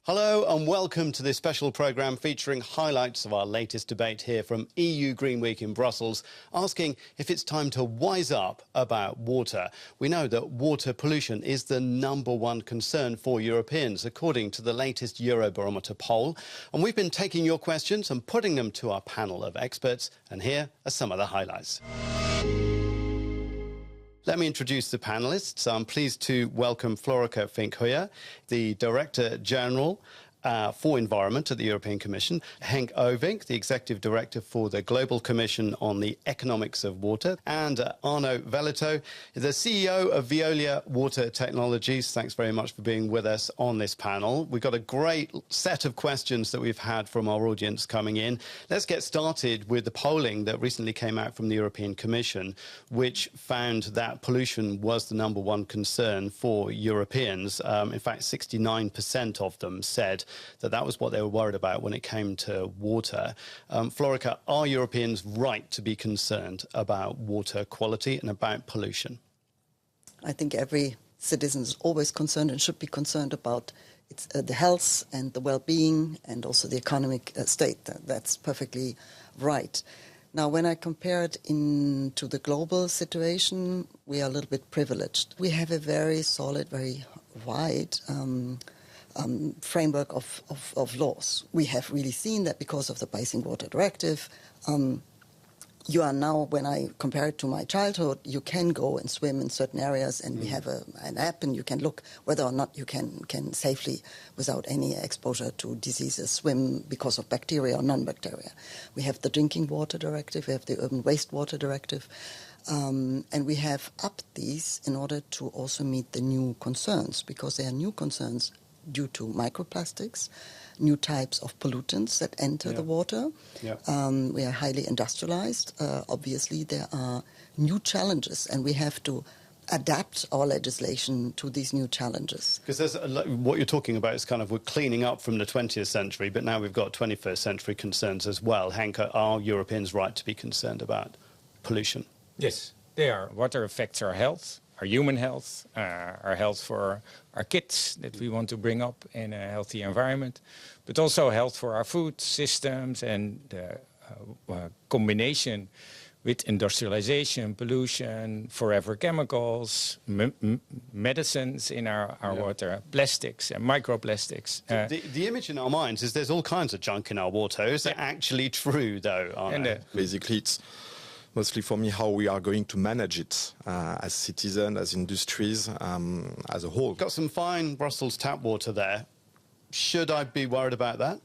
Hello and welcome to this special programme featuring highlights of our latest debate here from EU Green Week in Brussels, asking if it's time to wise up about water. We know that water pollution is the #1 concern for Europeans, according to the latest Eurobarometer poll. And we've been taking your questions and putting them to our panel of experts. And here are some of the highlights. Let me introduce the panellists. I'm pleased to welcome Florica Fink-Huyer, the Director General for Environment at the European Commission, Henk Ovink, the Executive Director for the Global Commission on the Economics of Water, and Arno Velito, the CEO of Veolia Water Technologies. Thanks very much for being with us on this panel. We've got a great set of questions that we've had from our audience coming in. Let's get started with the polling that recently came out from the European Commission, which found that pollution was the #1 concern for Europeans. In fact, 69% of them said that was what they were worried about when it came to water. Florica, are Europeans right to be concerned about water quality and about pollution? I think every citizen is always concerned and should be concerned about the health and the well-being and also the economic state. That's perfectly right. Now, when I compare it to the global situation, we are a little bit privileged. We have a very solid, very wide framework of laws. We have really seen that because of the Basin Water Directive. You are now, when I compare it to my childhood, you can go and swim in certain areas, and we have an app, and you can look whether or not you can safely, without any exposure to diseases, swim because of bacteria or non-bacteria. We have the Drinking Water Directive, we have the Urban Wastewater Directive, and we have upped these in order to also meet the new concerns, because there are new concerns due to microplastics, new types of pollutants that enter the water. We are highly industrialized. Obviously, there are new challenges, and we have to adapt our legislation to these new challenges. Because what you're talking about is kind of we're cleaning up from the 20th century, but now we've got 21st century concerns as well. Henk, are Europeans right to be concerned about pollution? Yes, they are. Water affects our health, our human health, our health for our kids that we want to bring up in a healthy environment, but also health for our food systems and the combination with industrialization, pollution, forever chemicals, medicines in our water, plastics and microplastics. The image in our minds is there's all kinds of junk in our water. Is that actually true, though, Arno? Basically, it's mostly for me how we are going to manage it as citizens, as industries, as a whole. Got some fine Brussels tap water there. Should I be worried about that?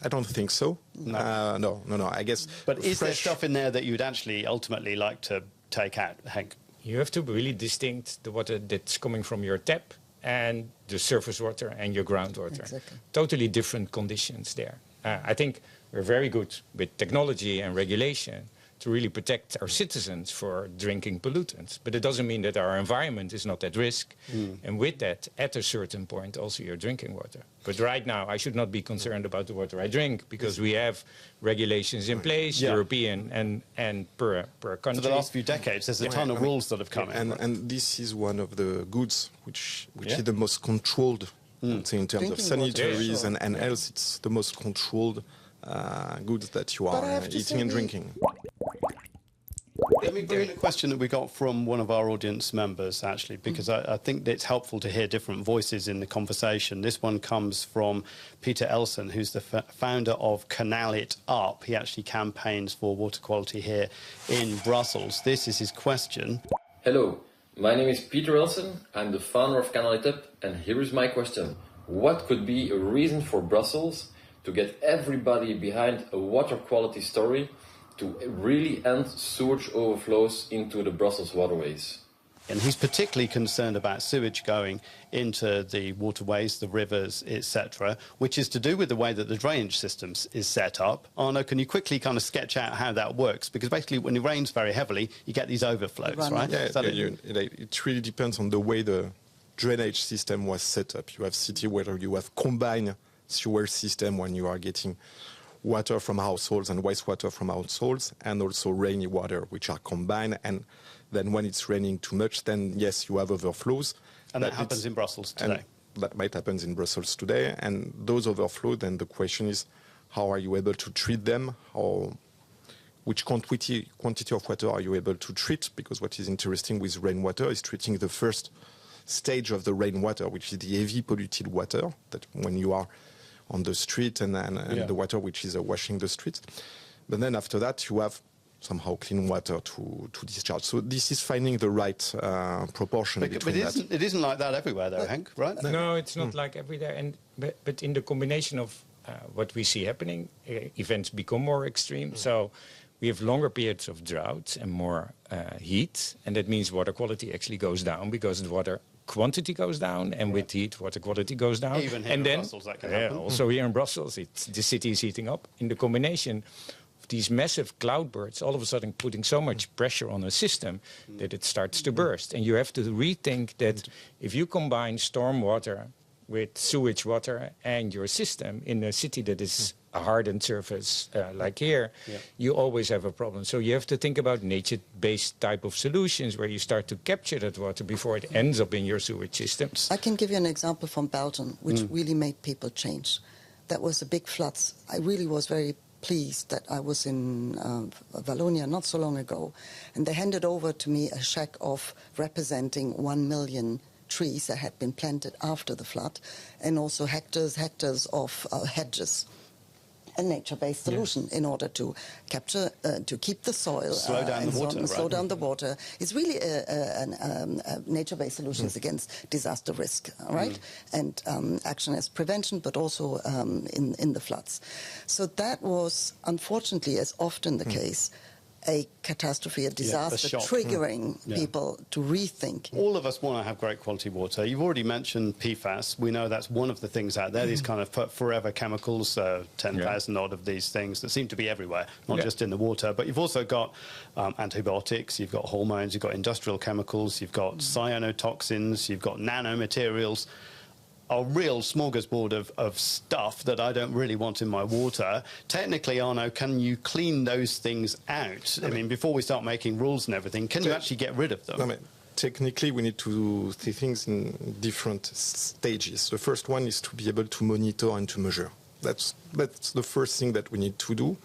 I don't think so. No. I guess. But is there stuff in there that you'd actually ultimately like to take out, Henk? You have to really distinct the water that's coming from your tap and the surface water and your groundwater. Exactly. Totally different conditions there. I think we're very good with technology and regulation to really protect our citizens for drinking pollutants. But it doesn't mean that our environment is not at risk. And with that, at a certain point, also your drinking water. But right now, I should not be concerned about the water I drink, because we have regulations in place, European and per country. For the last few decades, there's a ton of rules that have come in. And this is one of the goods which is the most controlled, in terms of sanitaries and health. It's the most controlled goods that you are eating and drinking. Let me bring in a question that we got from one of our audience members, actually, because I think it's helpful to hear different voices in the conversation. This one comes from Peter Elson, who's the founder of Canal It Up. He actually campaigns for water quality here in Brussels. This is his question. Hello, my name is Peter Elson. I'm the founder of Canal It Up, and here is my question. What could be a reason for Brussels to get everybody behind a water quality story to really end sewage overflows into the Brussels waterways? And he's particularly concerned about sewage going into the waterways, the rivers, etc., which is to do with the way that the drainage system is set up. Arno, can you quickly kind of sketch out how that works? Because basically when it rains very heavily, you get these overflows, right? It really depends on the way the drainage system was set up. You have city where you have combined sewer system when you are getting water from households and wastewater from households, and also rainy water, which are combined. And then when it's raining too much, then yes, you have overflows. And that happens in Brussels today. that might happen in Brussels today. And those overflow, then the question is, how are you able to treat them? Which quantity of water are you able to treat? Because what is interesting with rainwater is treating the first stage of the rainwater, which is the heavy polluted water, that when you are on the street and the water which is washing the streets. But then after that, you have somehow clean water to discharge. So this is finding the right proportion between that. But it isn't like that everywhere, though, Henk, right? No, it's not like everywhere. But in the combination of what we see happening, events become more extreme. So we have longer periods of drought and more heat, and that means water quality actually goes down because the water quantity goes down, and with heat, water quality goes down. Even here in Brussels, that can happen. Also here in Brussels, the city is heating up. In the combination of these massive cloudbursts, all of a sudden putting so much pressure on a system that it starts to burst. And you have to rethink that if you combine storm water with sewage water and your system in a city that is a hardened surface like here, you always have a problem. So you have to think about nature-based type of solutions where you start to capture that water before it ends up in your sewage systems. I can give you an example from Belgium, which really made people change. That was the big floods. I really was very pleased that I was in Wallonia not so long ago, and they handed over to me a check of representing 1 million trees that had been planted after the flood, and also hectares of hedges. A nature-based solution in order to capture, to keep the soil, slow down the water, right? Slow down the water. It's really a nature-based solutions against disaster risk, right? And action as prevention, but also in the floods. So that was, unfortunately, as often the case, a catastrophe, a disaster, triggering people to rethink. All of us want to have great quality water. You've already mentioned PFAS. We know that's one of the things out there, these kind of forever chemicals, 10,000 odd of these things that seem to be everywhere, not just in the water. But you've also got antibiotics, you've got hormones, you've got industrial chemicals, you've got cyanotoxins, you've got nanomaterials. A real smorgasbord of stuff that I don't really want in my water. Technically, Arno, can you clean those things out? I mean, before we start making rules and everything, can you actually get rid of them? I mean, technically, we need to see things in different stages. The first one is to be able to monitor and to measure. That's the first thing that we need to do,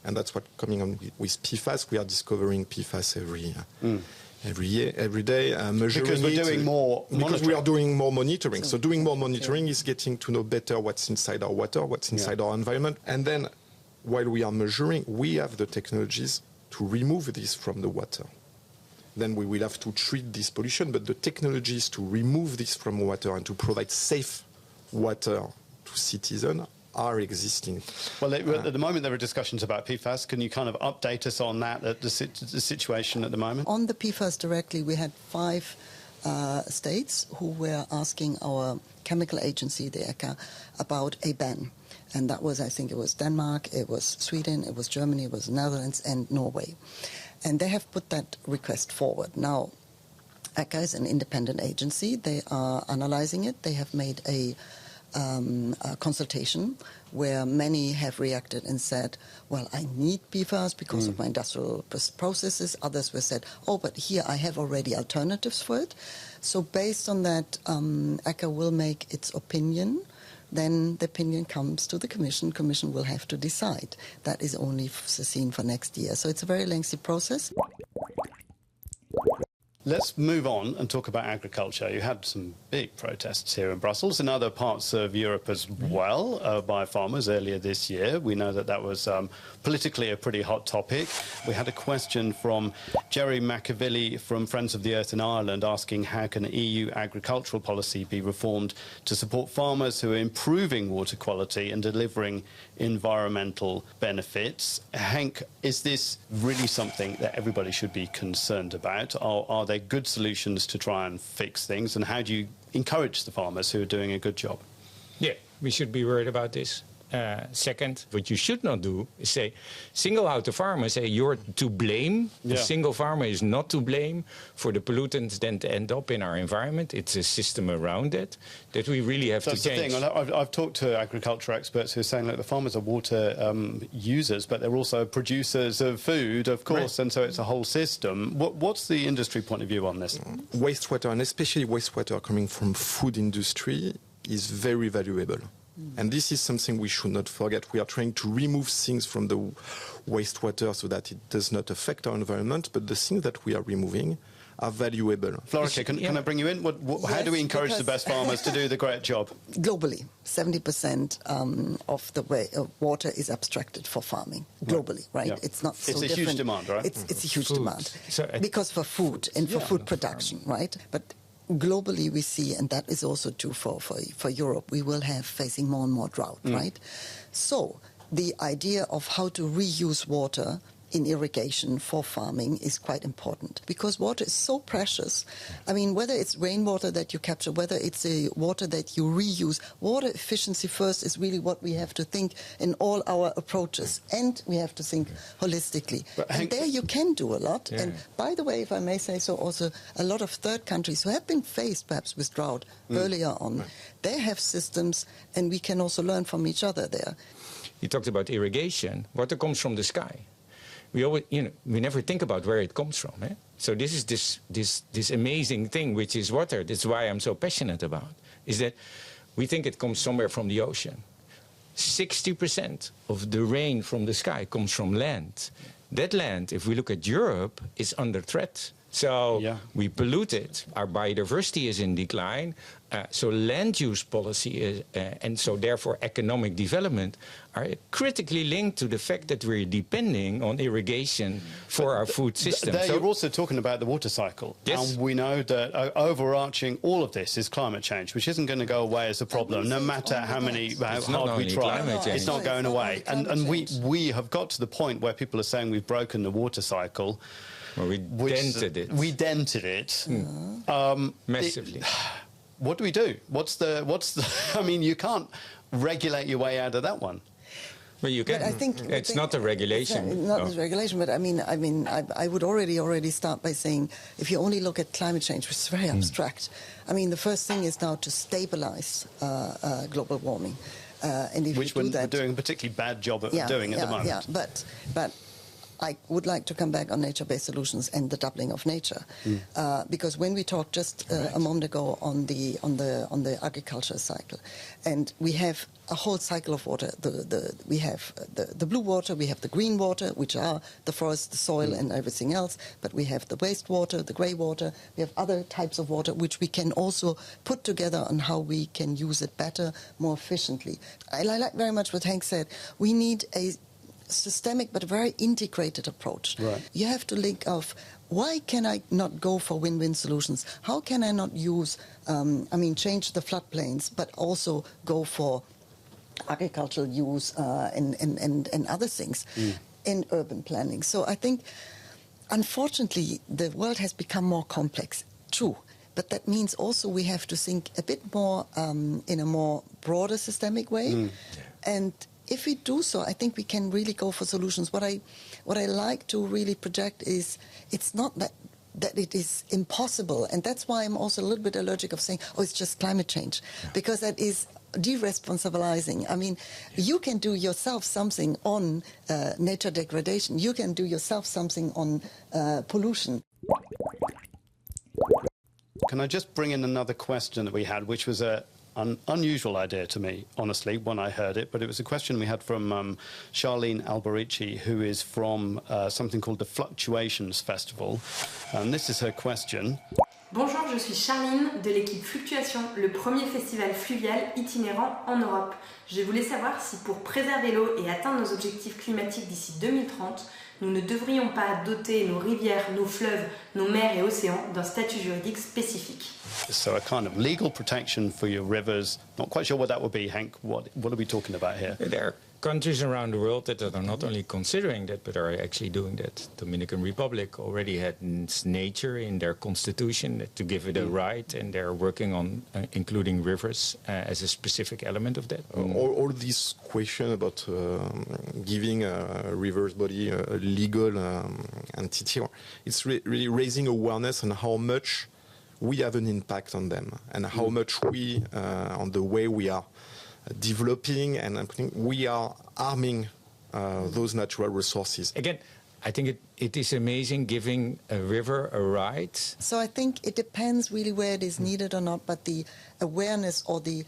and that's what's coming on with PFAS. We are discovering PFAS every day, measuring because we're doing more monitoring. Because we are doing more monitoring. So doing more monitoring is getting to know better what's inside our water, what's inside our environment. And then while we are measuring, we have the technologies to remove this from the water. Then we will have to treat this pollution, but the technologies to remove this from water and to provide safe water to citizens are existing. Well, at the moment there are discussions about PFAS. Can you kind of update us on that, the situation at the moment? On the PFAS directly, we had 5 states who were asking our chemical agency, the ECHA, about a ban. And that was, I think it was Denmark, it was Sweden, it was Germany, it was the Netherlands, and Norway. And they have put that request forward. Now, ECHA is an independent agency. They are analyzing it. They have made a consultation where many have reacted and said, well, I need PFAS because of my industrial processes. Others were said, oh, but here I have already alternatives for it. So based on that, ECHA will make its opinion. Then the opinion comes to the Commission. Commission will have to decide. That is only foreseen for next year. So it's a very lengthy process. Let's move on and talk about agriculture. You had some big protests here in Brussels and other parts of Europe as well by farmers earlier this year. We know that that was politically a pretty hot topic. We had a question from Jerry McAvilly from Friends of the Earth in Ireland asking how can EU agricultural policy be reformed to support farmers who are improving water quality and delivering environmental benefits. Henk, is this really something that everybody should be concerned about? Are there good solutions to try and fix things? And how do you encourage the farmers who are doing a good job? Yeah, we should be worried about this. Second, what you should not do is single out the farmer, say you're to blame. The single farmer is not to blame for the pollutants that end up in our environment. It's a system around it that we really have to change. That's the thing. I've talked to agriculture experts who are saying, look, the farmers are water users, but they're also producers of food, of course, and so it's a whole system. What's the industry point of view on this? Wastewater, and especially wastewater coming from food industry, is very valuable. And this is something we should not forget. We are trying to remove things from the wastewater so that it does not affect our environment, but the things that we are removing are valuable. Florica, can I bring you in? How do we encourage the best farmers to do the great job? Globally, 70% of the water is abstracted for farming, globally, right? Yeah. It's not so different. It's a huge demand, right? It's a huge Food. demand. So, because for food and for food production, right? But globally we see, and that is also true for Europe, we will have facing more and more drought, right? So the idea of how to reuse water in irrigation for farming is quite important, because water is so precious. I mean, whether it's rainwater that you capture, whether it's a water that you reuse, water efficiency first is really what we have to think in all our approaches, and we have to think holistically. And there you can do a lot. And by the way, if I may say so, also a lot of third countries who have been faced perhaps with drought earlier on, they have systems, and we can also learn from each other there. You talked about irrigation. Water comes from the sky. We always, we never think about where it comes from. Eh? So this is this amazing thing, which is water. That's why I'm so passionate about, is that we think it comes somewhere from the ocean. 60% of the rain from the sky comes from land. That land, if we look at Europe, is under threat. So we pollute it. Our biodiversity is in decline. So land use policy is, and so therefore economic development are critically linked to the fact that we're depending on irrigation for our food system. There you're also talking about the water cycle. Yes. And we know that overarching all of this is climate change, which isn't going to go away as a problem, no matter how hard we try. It's not going away. And we have got to the point where people are saying we've broken the water cycle. Well, we dented it. We dented it. Massively. What do we do? What's the I mean, you can't regulate your way out of that one. Well, you can. But I think it's not a regulation. It's not a regulation, but I would already start by saying, if you only look at climate change, which is very abstract, I mean, the first thing is now to stabilize global warming. And if which we're doing a particularly bad job of doing at the moment. Yeah, but I would like to come back on nature-based solutions and the doubling of nature, because when we talked just a moment ago on the agriculture cycle, and we have a whole cycle of water. We have the blue water, we have the green water, which are the forest, the soil, and everything else. But we have the wastewater, the grey water. We have other types of water which we can also put together on how we can use it better, more efficiently. I like very much what Henk said. We need a systemic but very integrated approach. Right. You have to link of why can I not go for win-win solutions? How can I not use, change the floodplains, but also go for agricultural use and other things in urban planning? So I think, unfortunately, the world has become more complex, true. But that means also we have to think a bit more in a more broader systemic way. And if we do so, I think we can really go for solutions. What I like to really project is it's not that it is impossible. And that's why I'm also a little bit allergic of saying, oh, it's just climate change, because that is deresponsibilizing. I mean, you can do yourself something on nature degradation. You can do yourself something on pollution. Can I just bring in another question that we had, which was an unusual idea to me, honestly, when I heard it, but it was a question we had from Charlene Alberici, who is from something called the Fluctuations Festival. And this is her question. Bonjour, je suis Charline de l'équipe Fluctuation, le premier festival fluvial itinérant en Europe. Je voulais savoir si pour préserver l'eau et atteindre nos objectifs climatiques d'ici 2030, nous ne devrions pas doter nos rivières, nos fleuves, nos mers et océans d'un statut juridique spécifique. So a kind of legal protection for your rivers. Not quite sure what that would be, Henk. What are we talking about here? There are countries around the world that are not only considering that, but are actually doing that. Dominican Republic already had nature in their constitution to give it a right, and they're working on including rivers as a specific element of that. All this question about giving a river's body a legal entity, it's really raising awareness on how much we have an impact on them, and how much we, on the way we are developing and we are harming those natural resources. Again, I think it is amazing giving a river a right. So I think it depends really where it is needed or not, but the awareness or the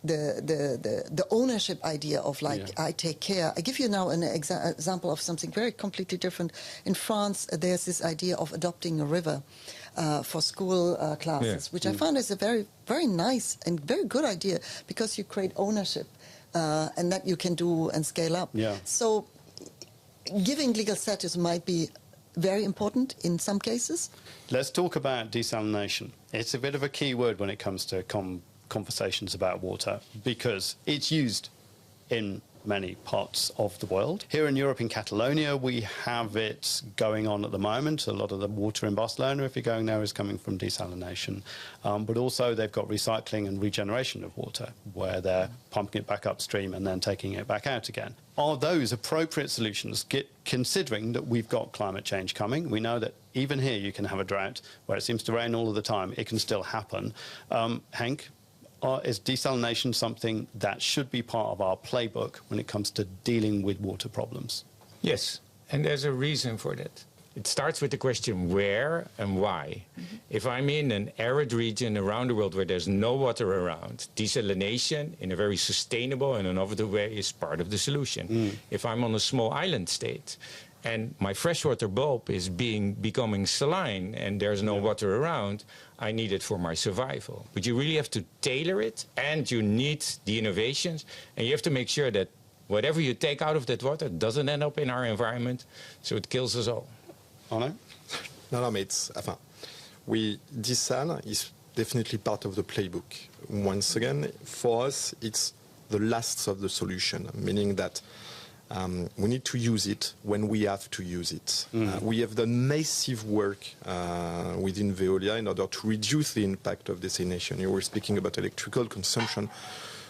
the ownership idea of I take care. I give you now an example of something very completely different. In France, there's this idea of adopting a river for school classes, which I found is a very, very nice and very good idea because you create ownership and that you can do and scale up. Yeah. So giving legal status might be very important in some cases. Let's talk about desalination. It's a bit of a key word when it comes to conversations about water because it's used in many parts of the world. Here in Europe, in Catalonia, we have it going on at the moment. A lot of the water in Barcelona, if you're going there, is coming from desalination. But also they've got recycling and regeneration of water, where they're pumping it back upstream and then taking it back out again. Are those appropriate solutions, considering that we've got climate change coming? We know that even here you can have a drought where it seems to rain all of the time. It can still happen. Henk, is desalination something that should be part of our playbook when it comes to dealing with water problems? Yes, and there's a reason for that. It starts with the question where and why. If I'm in an arid region around the world where there's no water around, desalination in a very sustainable and innovative way is part of the solution. If I'm on a small island state and my freshwater bulb is becoming saline and there's no water around, I need it for my survival. But you really have to tailor it, and you need the innovations, and you have to make sure that whatever you take out of that water doesn't end up in our environment, so it kills us all. Arno? No, mates. Desal is definitely part of the playbook. Once again, for us, it's the last of the solution, meaning that we need to use it when we have to use it. We have done massive work within Veolia in order to reduce the impact of desalination. You were speaking about electrical consumption.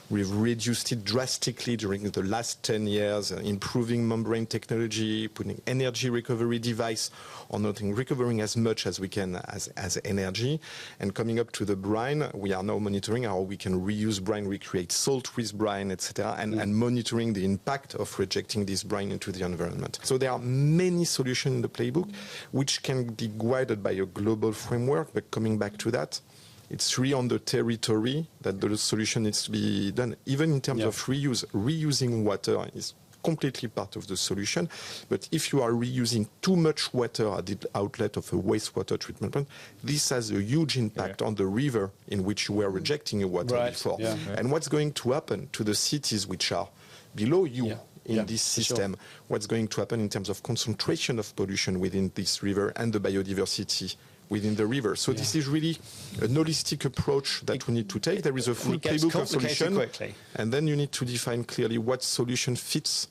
We've reduced it drastically during the last 10 years, improving membrane technology, putting energy recovery device on nothing, recovering as much as we can as energy. And coming up to the brine, we are now monitoring how we can reuse brine, recreate salt with brine, etc., and monitoring the impact of rejecting this brine into the environment. So there are many solutions in the playbook which can be guided by a global framework, but coming back to that, it's really on the territory that the solution needs to be done. Even in terms of reuse, reusing water is completely part of the solution. But if you are reusing too much water at the outlet of a wastewater treatment plant, this has a huge impact on the river in which you were rejecting your water before. And what's going to happen to the cities which are below you in this system? What's going to happen in terms of concentration of pollution within this river and the biodiversity within the river? So this is really a holistic approach that we need to take. There is a full playbook of solution, and then you need to define clearly what solution fits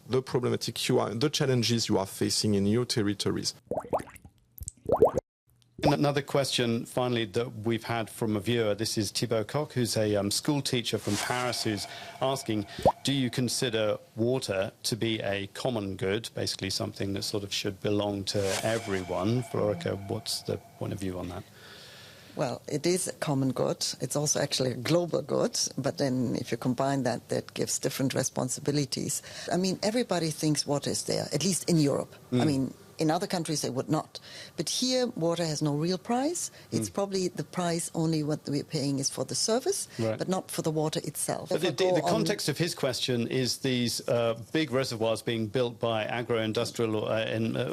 the problematic the challenges you are facing in your territories. Another question, finally, that we've had from a viewer. This is Thibaut Koch, who's a school teacher from Paris, who's asking, do you consider water to be a common good, basically something that sort of should belong to everyone? Florica, what's the point of view on that? Well, it is a common good. It's also actually a global good. But then if you combine that, that gives different responsibilities. I mean, everybody thinks water is there, at least in Europe. I mean, in other countries, they would not. But here, water has no real price. It's probably the price only what we're paying is for the service, but not for the water itself. But the context of his question is these big reservoirs being built by agro-industrial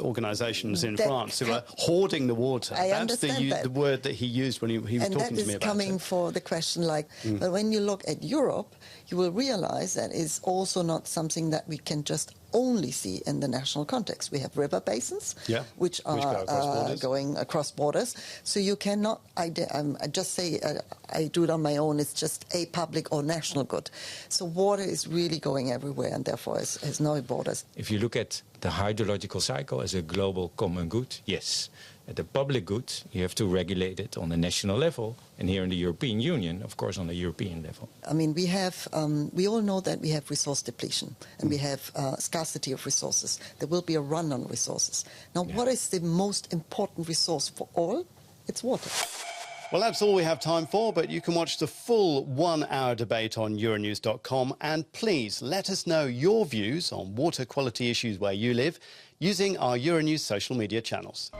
organisations in France who are hoarding the water. That's the word that he used when he was talking to me about it. And that is coming for the question but when you look at Europe, you will realise that it's also not something that we can just only see in the national context. We have river basins, which are going across borders. So you cannot, I just say, I do it on my own, it's just a public or national good. So water is really going everywhere and therefore has no borders. If you look at the hydrological cycle as a global common good, yes. At the public good, you have to regulate it on the national level, and here in the European Union, of course, on the European level. I mean, we all know that we have resource depletion, and we have scarcity of resources. There will be a run on resources. Now, what is the most important resource for all? It's water. Well, that's all we have time for, but you can watch the full 1-hour debate on Euronews.com, and please let us know your views on water quality issues where you live using our Euronews social media channels.